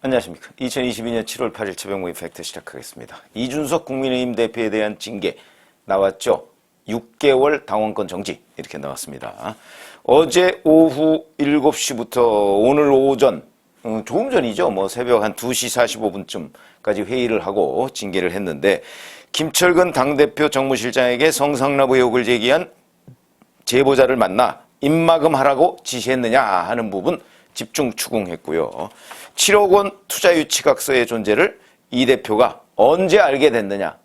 안녕하십니까. 2022년 7월 8일 새벽 모임 팩트 시작하겠습니다. 이준석 국민의힘 대표에 대한 징계 나왔죠. 6개월 당원권 정지 이렇게 나왔습니다. 어제 오후 7시부터 오늘 오전 조금 전이죠. 새벽 한 2시 45분쯤까지 회의를 하고 징계를 했는데 김철근 당대표 정무실장에게 성상납 의혹을 제기한 제보자를 만나 입막음하라고 지시했느냐 하는 부분 집중 추궁했고요. 7억 원 투자유치각서의 존재를 이 대표가 언제 알게 됐느냐.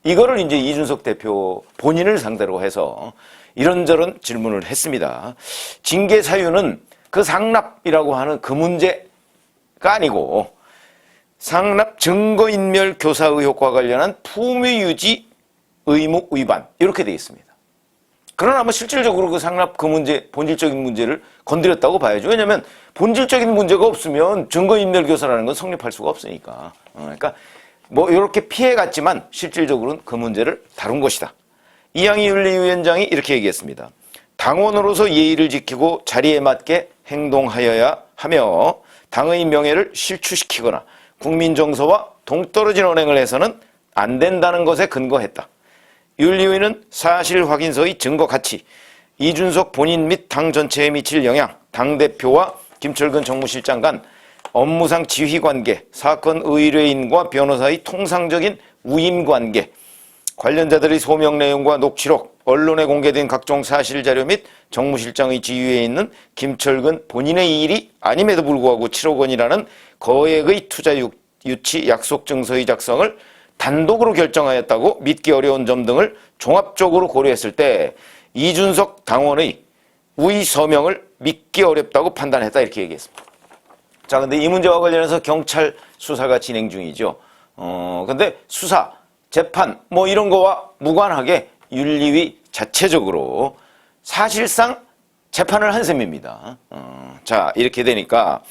이거를 이제 이준석 대표 본인을 상대로 해서 이런저런 질문을 했습니다. 징계 사유는 그 상납이라고 하는 그 문제가 아니고 상납 증거인멸 교사 의혹과 관련한 품위유지 의무 위반 이렇게 되어 있습니다. 그러나 실질적으로 그 상납 그 문제, 본질적인 문제를 건드렸다고 봐야죠. 왜냐하면 본질적인 문제가 없으면 증거인멸 교사라는 건 성립할 수가 없으니까. 그러니까 이렇게 피해갔지만 실질적으로는 그 문제를 다룬 것이다. 이양희 윤리위원장이 이렇게 얘기했습니다. 당원으로서 예의를 지키고 자리에 맞게 행동하여야 하며 당의 명예를 실추시키거나 국민 정서와 동떨어진 언행을 해서는 안 된다는 것에 근거했다. 윤리위는 사실 확인서의 증거 가치, 이준석 본인 및 당 전체에 미칠 영향, 당대표와 김철근 정무실장 간 업무상 지휘관계, 사건 의뢰인과 변호사의 통상적인 우임관계, 관련자들의 소명 내용과 녹취록, 언론에 공개된 각종 사실자료 및 정무실장의 지휘에 있는 김철근 본인의 일이 아님에도 불구하고 7억 원이라는 거액의 투자 유치 약속 증서의 작성을 단독으로 결정하였다고 믿기 어려운 점 등을 종합적으로 고려했을 때 이준석 당원의 우의 서명을 믿기 어렵다고 판단했다 이렇게 얘기했습니다. 자, 근데 이 문제와 관련해서 경찰 수사가 진행 중이죠. 근데 수사, 재판 이런 거와 무관하게 윤리위 자체적으로 사실상 재판을 한 셈입니다. 자, 이렇게 되니까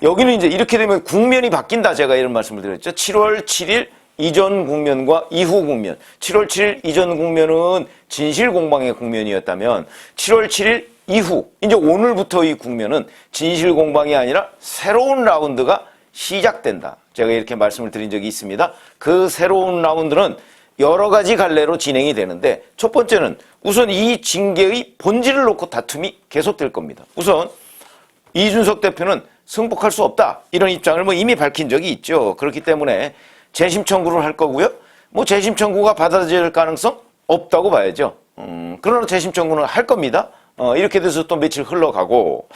여기는 이제 이렇게 되면 국면이 바뀐다. 제가 이런 말씀을 드렸죠. 7월 7일 이전 국면과 이후 국면. 7월 7일 이전 국면은 진실공방의 국면이었다면 7월 7일 이후, 이제 오늘부터의 국면은 진실공방이 아니라 새로운 라운드가 시작된다. 제가 이렇게 말씀을 드린 적이 있습니다. 그 새로운 라운드는 여러 가지 갈래로 진행이 되는데 첫 번째는 우선 이 징계의 본질을 놓고 다툼이 계속될 겁니다. 우선 이준석 대표는 승복할 수 없다. 이런 입장을 이미 밝힌 적이 있죠. 그렇기 때문에 재심 청구를 할 거고요. 재심 청구가 받아들일 가능성 없다고 봐야죠. 그러나 재심 청구는 할 겁니다. 이렇게 돼서 또 며칠 흘러가고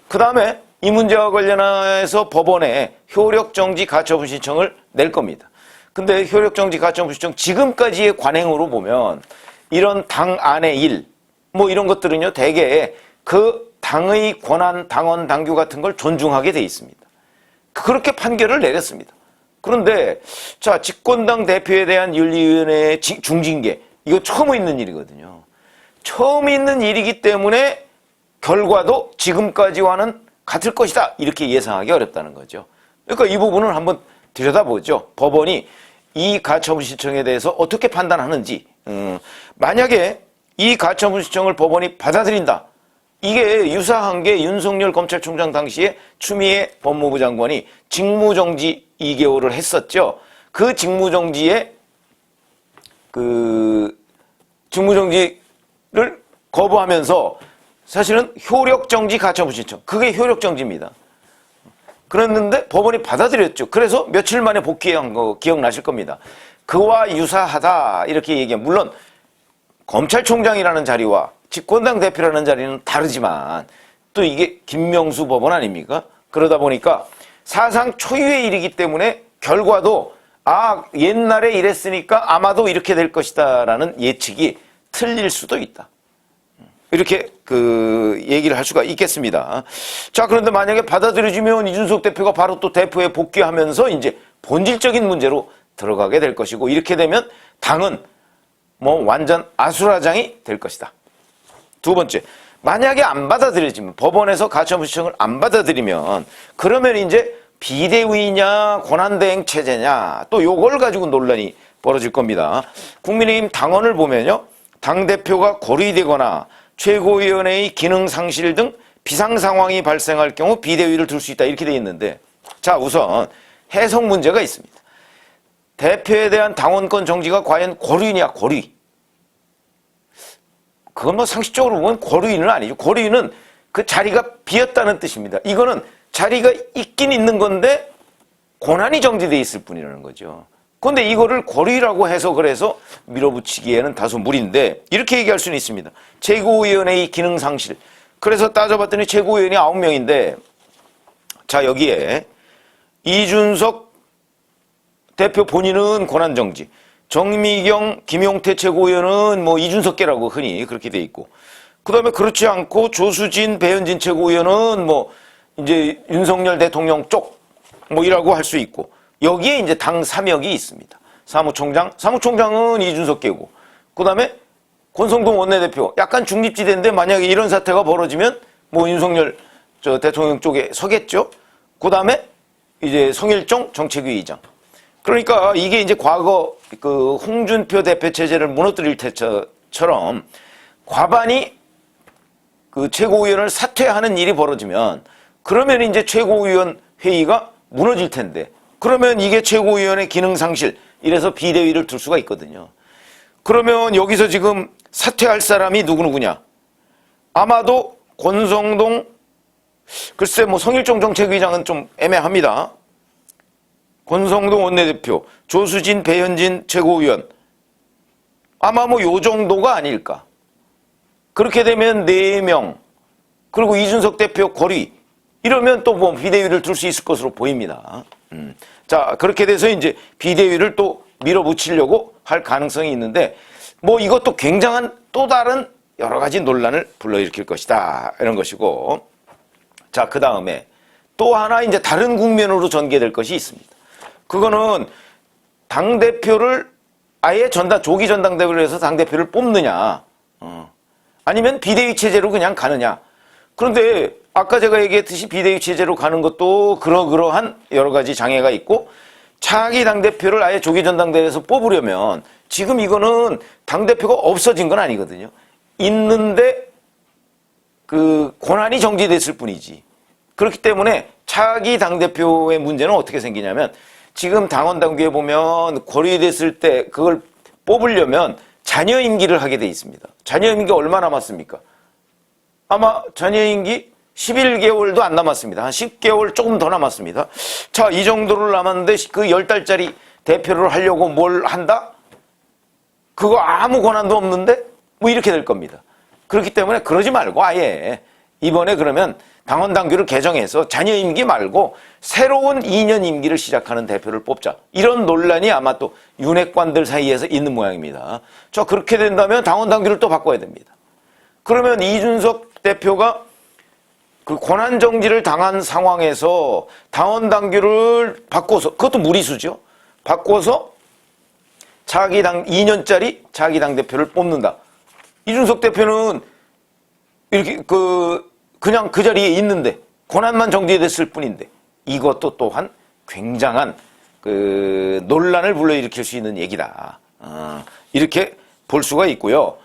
그 다음에 이 문제와 관련해서 법원에 효력정지 가처분 신청을 낼 겁니다. 근데 효력정지 가처분 신청 지금까지의 관행으로 보면 이런 당 안의 일 이런 것들은요 대개 그 당의 권한 당원 당규 같은 걸 존중하게 돼 있습니다. 그렇게 판결을 내렸습니다. 그런데 자 집권당 대표에 대한 윤리위원회의 중징계 이거 처음 있는 일이거든요. 처음 있는 일이기 때문에 결과도 지금까지와는 같을 것이다 이렇게 예상하기 어렵다는 거죠. 그러니까 이 부분을 한번 들여다보죠. 법원이 이 가처분 신청에 대해서 어떻게 판단하는지. 만약에 이 가처분 신청을 법원이 받아들인다. 이게 유사한 게 윤석열 검찰총장 당시에 추미애 법무부 장관이 직무정지 2개월을 했었죠. 그 직무정지를 거부하면서 사실은 효력정지 가처분 신청. 그게 효력정지입니다. 그랬는데 법원이 받아들였죠. 그래서 며칠 만에 복귀한 거 기억나실 겁니다. 그와 유사하다 이렇게 얘기해요. 물론 검찰총장이라는 자리와 집권당 대표라는 자리는 다르지만 또 이게 김명수 법원 아닙니까? 그러다 보니까 사상 초유의 일이기 때문에 결과도 옛날에 이랬으니까 아마도 이렇게 될 것이다 라는 예측이 틀릴 수도 있다. 이렇게 얘기를 할 수가 있겠습니다. 자, 그런데 만약에 받아들여지면 이준석 대표가 바로 또 대표에 복귀하면서 이제 본질적인 문제로 들어가게 될 것이고 이렇게 되면 당은 완전 아수라장이 될 것이다. 두 번째, 만약에 안 받아들여지면 법원에서 가처분 신청을 안 받아들이면 그러면 이제 비대위냐 권한대행 체제냐 또 요걸 가지고 논란이 벌어질 겁니다. 국민의힘 당원을 보면요. 당대표가 고리되거나 최고위원회의 기능 상실 등 비상 상황이 발생할 경우 비대위를 둘 수 있다 이렇게 돼 있는데 자 우선 해석 문제가 있습니다. 대표에 대한 당원권 정지가 과연 고의냐, 고의. 그건 뭐 상식적으로 보면 고의는 아니죠. 고의는 그 자리가 비었다는 뜻입니다. 이거는 자리가 있긴 있는 건데 권한이 정지되어 있을 뿐이라는 거죠. 그런데 이거를 고의라고 해석을 해서 밀어붙이기에는 다소 무리인데 이렇게 얘기할 수는 있습니다. 최고위원회의 기능 상실. 그래서 따져봤더니 최고위원이 9명인데 자 여기에 이준석 대표 본인은 권한 정지, 정미경, 김용태 최고위원은 뭐 이준석계라고 흔히 그렇게 돼 있고, 그 다음에 그렇지 않고 조수진, 배현진 최고위원은 뭐 이제 윤석열 대통령 쪽 뭐 이라고 할 수 있고, 여기에 이제 당 사명이 있습니다. 사무총장은 이준석계고, 그 다음에 권성동 원내대표 약간 중립지대인데 만약에 이런 사태가 벌어지면 뭐 윤석열 대통령 쪽에 서겠죠. 그 다음에 이제 성일종 정책위 의장. 그러니까 이게 이제 과거 그 홍준표 대표 체제를 무너뜨릴 때처럼 과반이 그 최고위원을 사퇴하는 일이 벌어지면 그러면 이제 최고위원 회의가 무너질 텐데 그러면 이게 최고위원의 기능 상실 이래서 비대위를 둘 수가 있거든요. 그러면 여기서 지금 사퇴할 사람이 누구냐? 아마도 권성동, 글쎄 뭐 성일종 정책위장은 좀 애매합니다. 권성동 원내대표, 조수진, 배현진 최고위원 아마 뭐 요 정도가 아닐까. 그렇게 되면 4명 그리고 이준석 대표 거리 이러면 또 뭐 비대위를 둘 수 있을 것으로 보입니다. 자 그렇게 돼서 이제 비대위를 또 밀어붙이려고 할 가능성이 있는데 뭐 이것도 굉장한 또 다른 여러 가지 논란을 불러일으킬 것이다 이런 것이고, 자 그 다음에 또 하나 이제 다른 국면으로 전개될 것이 있습니다. 그거는 당대표를 아예 조기 전당대회를 해서 당대표를 뽑느냐, 아니면 비대위 체제로 그냥 가느냐. 그런데 아까 제가 얘기했듯이 비대위 체제로 가는 것도 그러한 여러 가지 장애가 있고, 차기 당대표를 아예 조기 전당대회에서 뽑으려면 지금 이거는 당대표가 없어진 건 아니거든요. 있는데 그 권한이 정지됐을 뿐이지. 그렇기 때문에 차기 당대표의 문제는 어떻게 생기냐면 지금 당원 당규에 보면 고려됐을 때 그걸 뽑으려면 잔여 임기를 하게 돼 있습니다. 잔여 임기가 얼마 남았습니까? 아마 잔여 임기 11개월도 안 남았습니다. 한 10개월 조금 더 남았습니다. 자, 이 정도를 남았는데 그 10달짜리 대표를 하려고 뭘 한다? 그거 아무 권한도 없는데? 뭐 이렇게 될 겁니다. 그렇기 때문에 그러지 말고 아예 이번에 그러면 당원 당규를 개정해서 잔여 임기 말고 새로운 2년 임기를 시작하는 대표를 뽑자. 이런 논란이 아마 또 윤핵관들 사이에서 있는 모양입니다. 저 그렇게 된다면 당원 당규를 또 바꿔야 됩니다. 그러면 이준석 대표가 그 권한 정지를 당한 상황에서 당원 당규를 바꿔서, 그것도 무리수죠. 바꿔서 차기 당 2년짜리 차기 당 대표를 뽑는다. 이준석 대표는 이렇게 그냥 그 자리에 있는데 권한만 정지됐을 뿐인데 이것도 또한 굉장한 그 논란을 불러일으킬 수 있는 얘기다. 이렇게 볼 수가 있고요.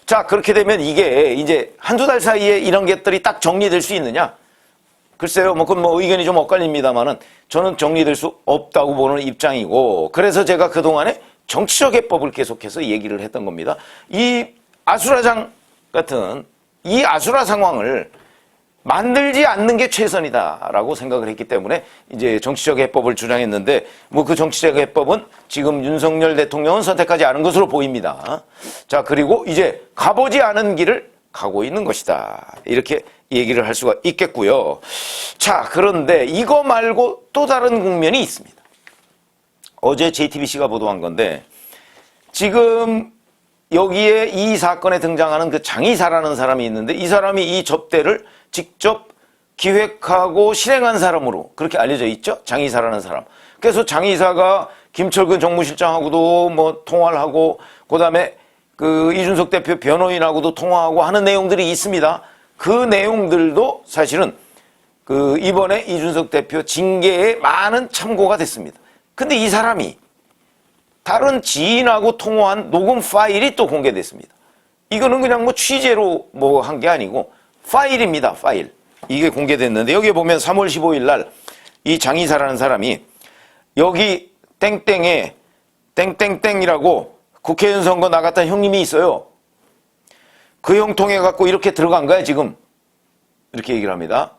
자, 그렇게 되면 이게 이제 한두 달 사이에 이런 것들이 딱 정리될 수 있느냐? 글쎄요, 그건 의견이 좀 엇갈립니다만은 저는 정리될 수 없다고 보는 입장이고, 그래서 제가 그동안에 정치적 해법을 계속해서 얘기를 했던 겁니다. 이 아수라장 같은 이 아수라 상황을 만들지 않는 게 최선이다라고 생각을 했기 때문에 이제 정치적 해법을 주장했는데 그 정치적 해법은 지금 윤석열 대통령은 선택하지 않은 것으로 보입니다. 자, 그리고 이제 가보지 않은 길을 가고 있는 것이다. 이렇게 얘기를 할 수가 있겠고요. 자, 그런데 이거 말고 또 다른 국면이 있습니다. 어제 JTBC가 보도한 건데 지금 여기에 이 사건에 등장하는 그 장이사라는 사람이 있는데 이 사람이 이 접대를 직접 기획하고 실행한 사람으로 그렇게 알려져 있죠. 장이사라는 사람. 그래서 장이사가 김철근 정무실장하고도 뭐 통화를 하고 그다음에 그 이준석 대표 변호인하고도 통화하고 하는 내용들이 있습니다. 그 내용들도 사실은 그 이번에 이준석 대표 징계에 많은 참고가 됐습니다. 근데 이 사람이 다른 지인하고 통화한 녹음 파일이 또 공개됐습니다. 이거는 그냥 뭐 취재로 뭐 한 게 아니고 파일입니다. 파일. 이게 공개됐는데 여기에 보면 3월 15일 날 이 장이사라는 사람이 여기 땡땡에 땡땡땡이라고 국회의원 선거 나갔던 형님이 있어요. 그 형 통해 갖고 이렇게 들어간 거야 지금. 이렇게 얘기를 합니다.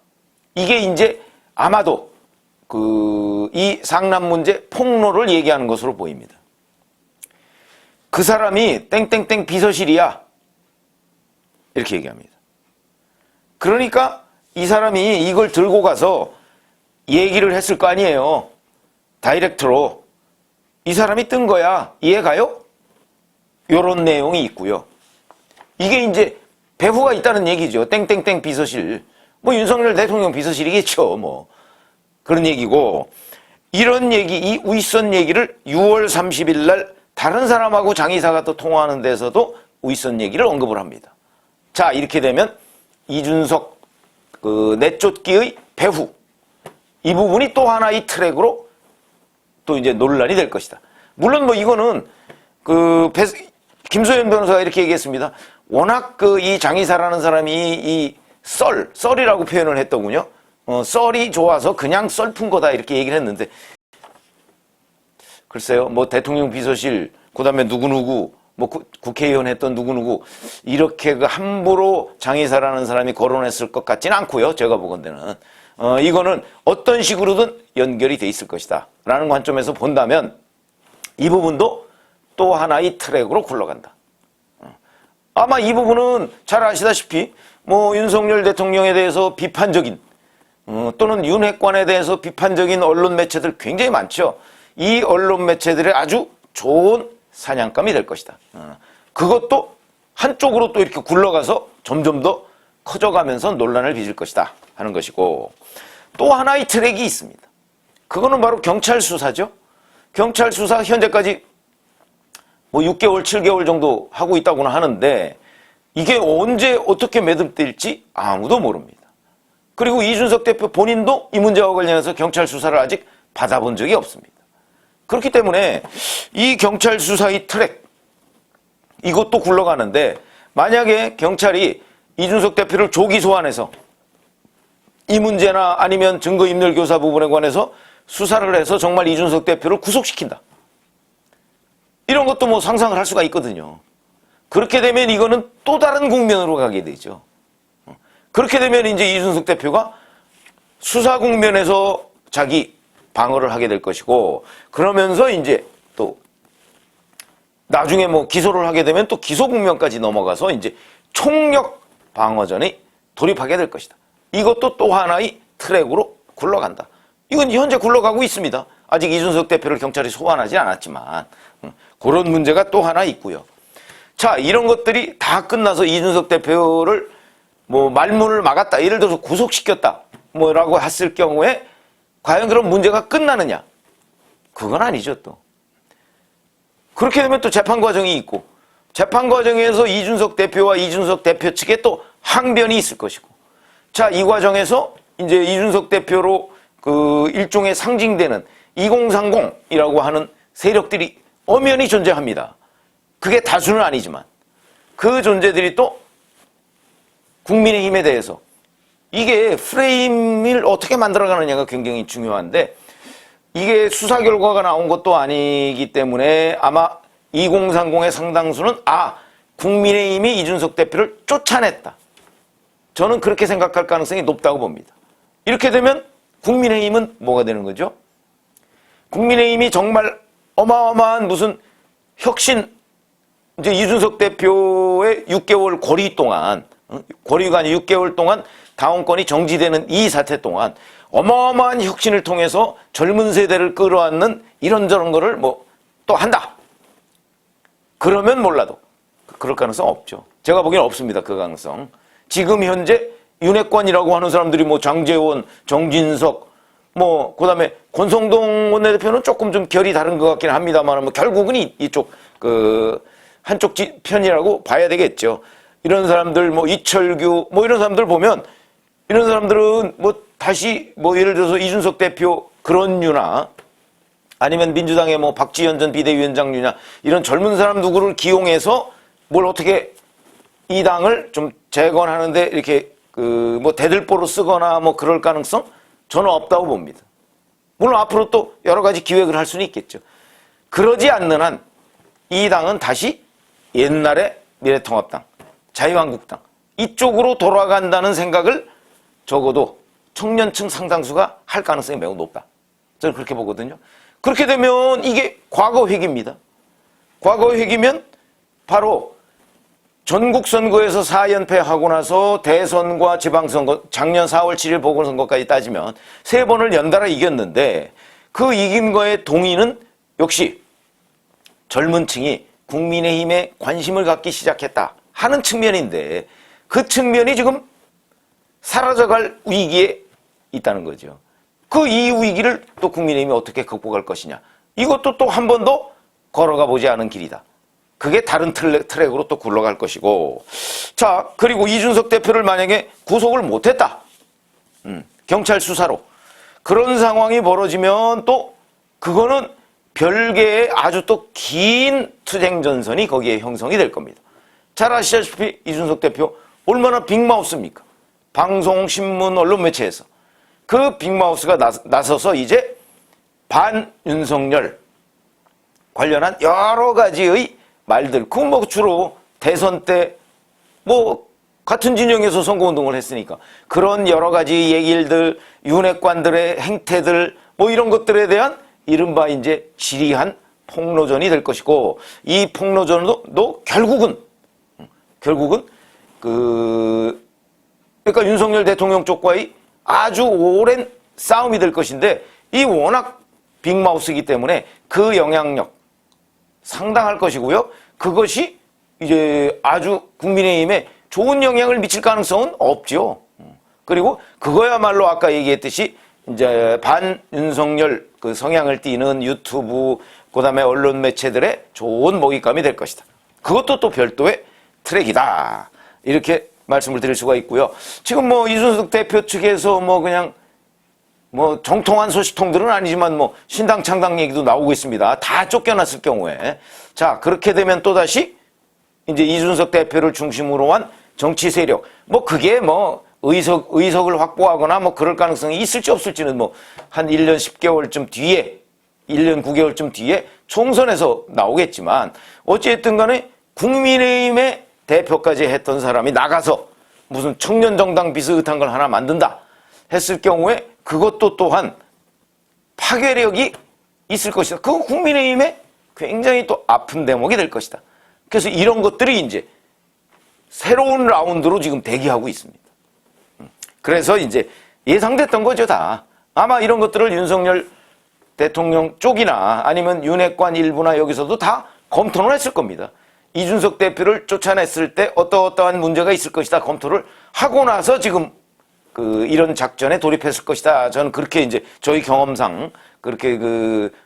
이게 이제 아마도 이 상남 문제 폭로를 얘기하는 것으로 보입니다. 그 사람이 땡땡땡 비서실이야. 이렇게 얘기합니다. 그러니까 이 사람이 이걸 들고 가서 얘기를 했을 거 아니에요. 다이렉트로. 이 사람이 뜬 거야. 이해가요? 요런 내용이 있고요. 이게 이제 배후가 있다는 얘기죠. 땡땡땡 비서실. 뭐 윤석열 대통령 비서실이겠죠. 뭐 그런 얘기고, 이런 얘기, 이 윗선 얘기를 6월 30일 날 다른 사람하고 장 이사가 또 통화하는 데서도 윗선 얘기를 언급을 합니다. 자, 이렇게 되면 이준석 내쫓기의 배후, 이 부분이 또 하나의 트랙으로 또 이제 논란이 될 것이다. 물론 뭐 이거는 김소연 변호사가 이렇게 얘기했습니다. 워낙 이 장이사라는 사람이 이 썰이라고 표현을 했더군요. 썰이 좋아서 그냥 썰픈 거다 이렇게 얘기를 했는데, 글쎄요, 뭐 대통령 비서실, 그 다음에 누구누구, 뭐 국회의원 했던 누구누구, 이렇게 함부로 장이사라는 사람이 거론했을 것 같지는 않고요. 제가 보건대는. 이거는 어떤 식으로든 연결이 돼 있을 것이다 라는 관점에서 본다면 이 부분도 또 하나의 트랙으로 굴러간다. 아마 이 부분은 잘 아시다시피 뭐 윤석열 대통령에 대해서 비판적인 또는 윤핵관에 대해서 비판적인 언론 매체들 굉장히 많죠. 이 언론 매체들의 아주 좋은 사냥감이 될 것이다. 그것도 한쪽으로 또 이렇게 굴러가서 점점 더 커져가면서 논란을 빚을 것이다 하는 것이고, 또 하나의 트랙이 있습니다. 그거는 바로 경찰 수사죠. 경찰 수사 현재까지 뭐 6개월, 7개월 정도 하고 있다고는 하는데 이게 언제 어떻게 매듭될지 아무도 모릅니다. 그리고 이준석 대표 본인도 이 문제와 관련해서 경찰 수사를 아직 받아본 적이 없습니다. 그렇기 때문에 이 경찰 수사의 트랙, 이것도 굴러가는데, 만약에 경찰이 이준석 대표를 조기 소환해서 이 문제나 아니면 증거인멸교사 부분에 관해서 수사를 해서 정말 이준석 대표를 구속시킨다, 이런 것도 뭐 상상을 할 수가 있거든요. 그렇게 되면 이거는 또 다른 국면으로 가게 되죠. 그렇게 되면 이제 이준석 대표가 수사 국면에서 자기 방어를 하게 될 것이고, 그러면서 이제 또 나중에 뭐 기소를 하게 되면 또 기소 국면까지 넘어가서 이제 총력 방어전이 돌입하게 될 것이다. 이것도 또 하나의 트랙으로 굴러간다. 이건 현재 굴러가고 있습니다. 아직 이준석 대표를 경찰이 소환하지 않았지만 그런 문제가 또 하나 있고요. 자, 이런 것들이 다 끝나서 이준석 대표를 뭐 말문을 막았다, 예를 들어서 구속시켰다 뭐라고 했을 경우에 과연 그런 문제가 끝나느냐? 그건 아니죠. 또 그렇게 되면 또 재판 과정이 있고, 재판 과정에서 이준석 대표와 이준석 대표 측에 또 항변이 있을 것이고, 자, 이 과정에서 이제 이준석 대표로 일종의 상징되는 2030이라고 하는 세력들이 엄연히 존재합니다. 그게 다수는 아니지만 그 존재들이 또 국민의힘에 대해서 이게 프레임을 어떻게 만들어가느냐가 굉장히 중요한데, 이게 수사 결과가 나온 것도 아니기 때문에 아마 2030의 상당수는 국민의힘이 이준석 대표를 쫓아냈다, 저는 그렇게 생각할 가능성이 높다고 봅니다. 이렇게 되면 국민의힘은 뭐가 되는 거죠? 국민의힘이 정말 어마어마한 무슨 혁신, 이제 이준석 대표의 6개월 고리 동안, 고리가 아니 6개월 동안 당원권이 정지되는 이 사태 동안 어마어마한 혁신을 통해서 젊은 세대를 끌어안는 이런저런 거를 뭐 또 한다, 그러면 몰라도 그럴 가능성 없죠. 제가 보기엔 없습니다. 그 가능성. 지금 현재 윤핵관이라고 하는 사람들이 뭐 장제원, 정진석, 뭐 그다음에 권성동 원내대표는 조금 좀 결이 다른 것 같긴 합니다만 뭐 결국은 이쪽 한쪽 편이라고 봐야 되겠죠. 이런 사람들, 뭐 이철규 뭐 이런 사람들 보면, 이런 사람들은 뭐 다시 뭐 예를 들어서 이준석 대표 그런 류나 아니면 민주당의 뭐 박지원 전 비대위원장 류나 이런 젊은 사람 누구를 기용해서 뭘 어떻게 이 당을 좀 재건하는데 이렇게 뭐 대들보로 쓰거나 뭐 그럴 가능성 저는 없다고 봅니다. 물론 앞으로 또 여러 가지 기획을 할 수는 있겠죠. 그러지 않는 한 이 당은 다시 옛날의 미래통합당, 자유한국당 이쪽으로 돌아간다는 생각을 적어도 청년층 상당수가 할 가능성이 매우 높다. 저는 그렇게 보거든요. 그렇게 되면 이게 과거 회기입니다. 과거 회기면 바로 전국 선거에서 4연패하고 나서 대선과 지방선거, 작년 4월 7일 보궐선거까지 따지면 3번을 연달아 이겼는데 그 이긴 거에 동의는 역시 젊은 층이 국민의힘에 관심을 갖기 시작했다 하는 측면인데 그 측면이 지금 사라져갈 위기에 있다는 거죠. 그 이 위기를 또 국민의힘이 어떻게 극복할 것이냐. 이것도 또 한 번 더 걸어가 보지 않은 길이다. 그게 다른 트랙으로 또 굴러갈 것이고. 자, 그리고 이준석 대표를 만약에 구속을 못했다. 경찰 수사로. 그런 상황이 벌어지면 또 그거는 별개의 아주 또 긴 투쟁 전선이 거기에 형성이 될 겁니다. 잘 아시다시피 이준석 대표 얼마나 빅마우스입니까? 방송, 신문, 언론 매체에서. 그 빅마우스가 나서서 이제 반윤석열 관련한 여러 가지의 말들, 그 뭐 주로 대선 때 뭐 같은 진영에서 선거운동을 했으니까 그런 여러 가지 얘기들, 윤핵관들의 행태들 뭐 이런 것들에 대한 이른바 이제 지리한 폭로전이 될 것이고 이 폭로전도 결국은 그러니까 윤석열 대통령 쪽과의 아주 오랜 싸움이 될 것인데 이 워낙 빅마우스이기 때문에 그 영향력 상당할 것이고요. 그것이 이제 아주 국민의힘에 좋은 영향을 미칠 가능성은 없죠. 그리고 그거야말로 아까 얘기했듯이 이제 반윤석열 그 성향을 띠는 유튜브 그다음에 언론 매체들의 좋은 먹잇감이 될 것이다. 그것도 또 별도의 트랙이다. 이렇게 말씀을 드릴 수가 있고요. 지금 뭐 이준석 대표 측에서 뭐 그냥 뭐 정통한 소식통들은 아니지만 뭐 신당 창당 얘기도 나오고 있습니다. 다 쫓겨났을 경우에. 자, 그렇게 되면 또다시 이제 이준석 대표를 중심으로 한 정치 세력. 뭐 그게 뭐 의석을 확보하거나 뭐 그럴 가능성이 있을지 없을지는 뭐 한 1년 10개월쯤 뒤에 1년 9개월쯤 뒤에 총선에서 나오겠지만 어찌됐든 간에 국민의힘의 대표까지 했던 사람이 나가서 무슨 청년정당 비슷한 걸 하나 만든다 했을 경우에 그것도 또한 파괴력이 있을 것이다. 그건 국민의힘에 굉장히 또 아픈 대목이 될 것이다. 그래서 이런 것들이 이제 새로운 라운드로 지금 대기하고 있습니다. 그래서 이제 예상됐던 거죠, 다. 아마 이런 것들을 윤석열 대통령 쪽이나 아니면 윤핵관 일부나 여기서도 다 검토를 했을 겁니다. 이준석 대표를 쫓아냈을 때 어떠한 문제가 있을 것이다 검토를 하고 나서 지금 이런 작전에 돌입했을 것이다. 저는 그렇게 이제 저희 경험상 그렇게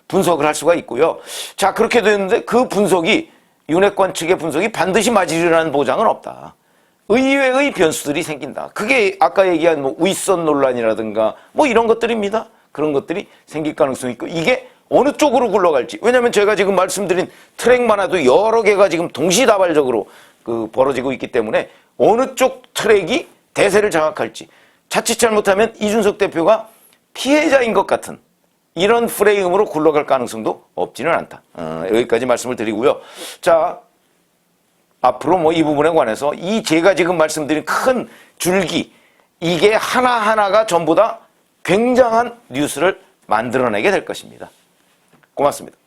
분석을 할 수가 있고요. 자, 그렇게 됐는데 그 분석이 윤핵관 측의 분석이 반드시 맞으리라는 보장은 없다. 의외의 변수들이 생긴다. 그게 아까 얘기한 뭐 윗선 논란이라든가 뭐 이런 것들입니다. 그런 것들이 생길 가능성이 있고 이게 어느 쪽으로 굴러갈지. 왜냐하면 제가 지금 말씀드린 트랙만 해도 여러 개가 지금 동시다발적으로 벌어지고 있기 때문에 어느 쪽 트랙이 대세를 장악할지. 자칫 잘못하면 이준석 대표가 피해자인 것 같은 이런 프레임으로 굴러갈 가능성도 없지는 않다. 여기까지 말씀을 드리고요. 자, 앞으로 뭐 이 부분에 관해서 제가 지금 말씀드린 큰 줄기 이게 하나하나가 전부 다 굉장한 뉴스를 만들어내게 될 것입니다. 고맙습니다.